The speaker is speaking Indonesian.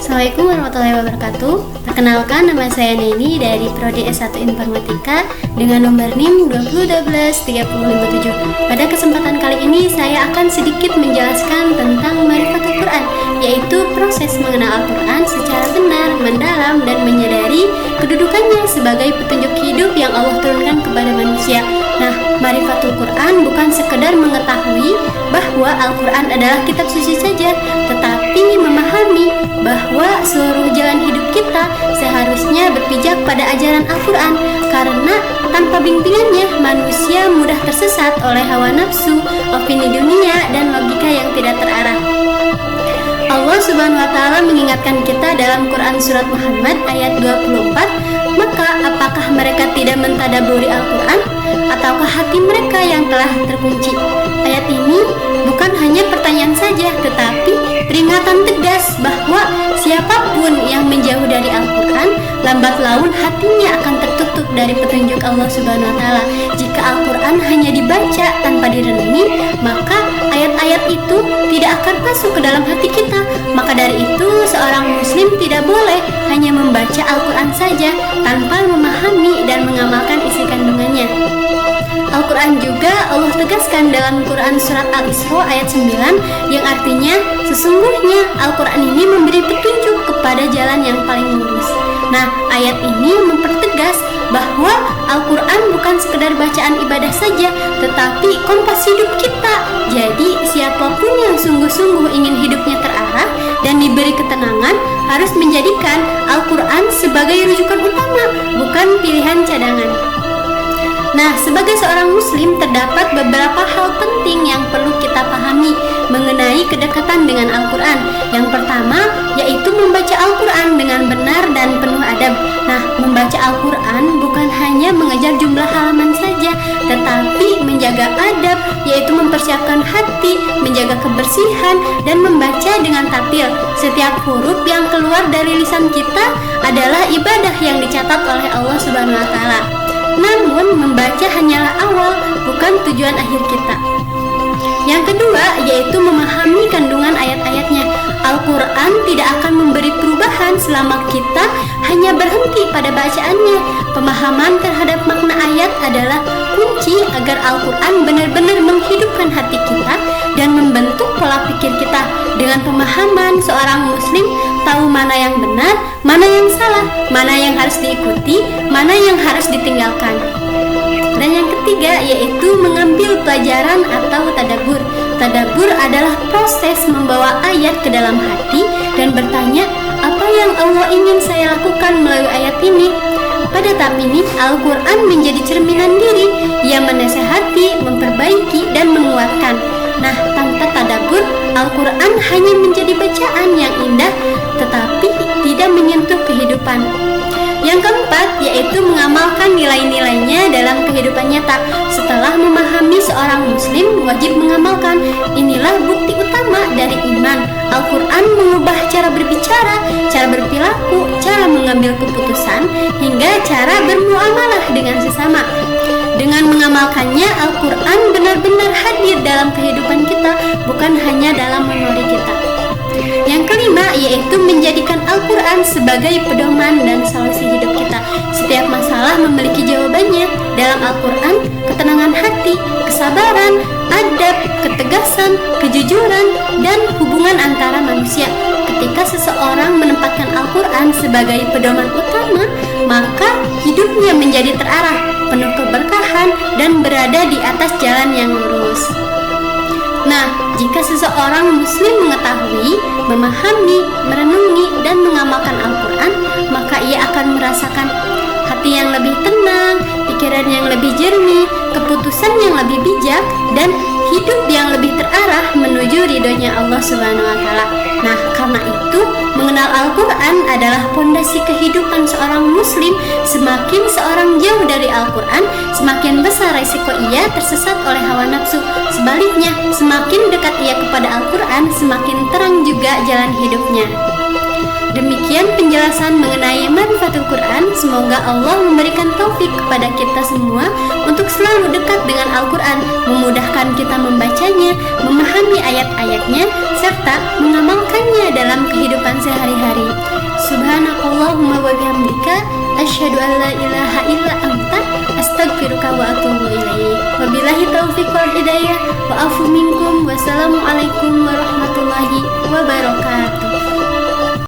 Assalamualaikum warahmatullahi wabarakatuh. Perkenalkan, nama saya Neni dari Prodi S1 Informatika dengan nomor NIM 2012-3057. Pada kesempatan kali ini saya akan sedikit menjelaskan tentang Ma'rifatul Quran, yaitu proses mengenal Al-Quran secara benar, mendalam, dan menyadari kedudukannya sebagai petunjuk hidup yang Allah turunkan kepada manusia. Nah, Ma'rifatul Quran bukan sekedar mengetahui bahwa Al-Quran adalah kitab suci saja, tetapi memahami bahwa seluruh jalan hidup kita seharusnya berpijak pada ajaran Al-Quran, karena tanpa bimbingannya manusia mudah tersesat oleh hawa nafsu, opini dunia, dan logika yang tidak terarah. Allah Subhanahu wa Ta'ala mengingatkan kita dalam Quran Surat Muhammad ayat 24, maka apakah mereka tidak mentadaburi Al-Quran, ataukah hati mereka yang telah terkunci? Ayat ini bukan hanya pertanyaan saja, tetapi peringatan tegas bahwa siapapun yang menjauh dari Al-Quran, lambat laun hatinya akan tertutup dari petunjuk Allah Subhanahu wa Ta'ala. Jika Al-Quran hanya dibaca tanpa direnungi, maka ayat-ayat itu tidak akan masuk ke dalam hati kita. Maka dari itu, seorang muslim tidak boleh hanya membaca Al-Quran saja tanpa memahami dan mengamalkan isi kandungannya. Al-Quran juga Allah tegaskan dalam Quran Surat Al-Isra ayat 9, yang artinya sesungguhnya Al-Quran ini memberi petunjuk kepada jalan yang paling lurus. Nah, ayat ini mempertegas bahwa Al-Quran bukan sekedar bacaan ibadah saja, tetapi kompas hidup kita. Jadi siapapun yang sungguh-sungguh ingin hidupnya terarah dan diberi ketenangan harus menjadikan Al-Quran sebagai rujukan utama, bukan pilihan cadangan. Nah, sebagai seorang muslim terdapat beberapa hal penting yang perlu kita pahami mengenai kedekatan dengan Al-Quran. Yang pertama, yaitu membaca Al-Quran dengan benar dan penuh adab. Nah, membaca Al-Quran bukan hanya mengejar jumlah halaman saja, tetapi menjaga adab, yaitu mempersiapkan hati, menjaga kebersihan, dan membaca dengan tartil. Setiap huruf yang keluar dari lisan kita adalah ibadah yang dicatat oleh Allah Subhanahu wa Ta'ala. Namun, membaca hanyalah awal, bukan tujuan akhir kita. Yang kedua, yaitu memahami kandungan ayat-ayatnya. Al-Quran tidak akan memberi perubahan selama kita hanya berhenti pada bacaannya. Pemahaman terhadap makna ayat adalah kunci agar Al-Quran benar-benar menghidupkan hati kita dan membentuk pola pikir kita. Dengan pemahaman, seorang muslim tahu mana yang benar, mana yang salah, mana yang harus diikuti, mana yang harus ditinggalkan. Dan yang ketiga, yaitu mengambil pelajaran atau tadabbur. Tadabbur adalah proses membawa ayat ke dalam hati dan bertanya, apa yang Allah ingin saya lakukan melalui ayat ini? Pada tahap ini, Al-Quran menjadi cerminan diri yang menasehati, memperbaiki, dan menguatkan. Nah, tanpa tadabbur, Al-Quran hanya menjadi bacaan yang indah, tetapi tidak menyentuh kehidupan. Yang keempat, yaitu mengamalkan nilai-nilainya dalam kehidupan nyata. Setelah memahami, seorang muslim wajib mengamalkan. Inilah bukti utama dari iman. Al-Quran mengubah cara berbicara, cara berperilaku, cara mengambil keputusan, hingga cara bermuamalah dengan sesama. Dengan mengamalkannya, Al-Quran benar-benar hadir dalam kehidupan kita, bukan hanya dalam memori kita. Yang kelima, yaitu menjadikan Al-Quran sebagai pedoman dan solusi hidup kita. Setiap masalah memiliki jawabannya. Dalam Al-Quran, ketenangan hati, kesabaran, adab, ketegasan, kejujuran, dan hubungan antara manusia. Ketika seseorang menempatkan Al-Quran sebagai pedoman utama, maka hidupnya menjadi terarah, penuh keberkahan, dan berada di atas jalan yang lurus. Nah, jika seseorang muslim mengetahui, memahami, merenungi, dan mengamalkan Al-Quran, maka ia akan merasakan hati yang lebih tenang, pikiran yang lebih jernih, keputusan yang lebih bijak, dan hidup yang lebih terarah menuju ridhonya Allah Subhanahu wa Ta'ala. Nah, karena itu, mengenal Al-Quran adalah pondasi kehidupan seorang muslim. Semakin seorang jauh dari Al-Quran, semakin besar resiko ia tersesat oleh hawa nafsu. Sebaliknya, semakin dekat ia kepada Al-Quran, semakin terang juga jalan hidupnya. Demikian penjelasan mengenai Ma'rifatul Quran. Semoga Allah memberikan taufik kepada kita semua untuk selalu dekat dengan Al-Quran, memudahkan kita membacanya, memahami ayat-ayatnya, serta mengamalkannya dalam kehidupan sehari-hari. Subhanakallahumma wa bihamdika asyhadu an la ilaha illa anta astaghfiruka wa atubu ilaik. Wabillahi taufiq wal hidayah wa afu minkum. Wassalamualaikum warahmatullahi wabarakatuh.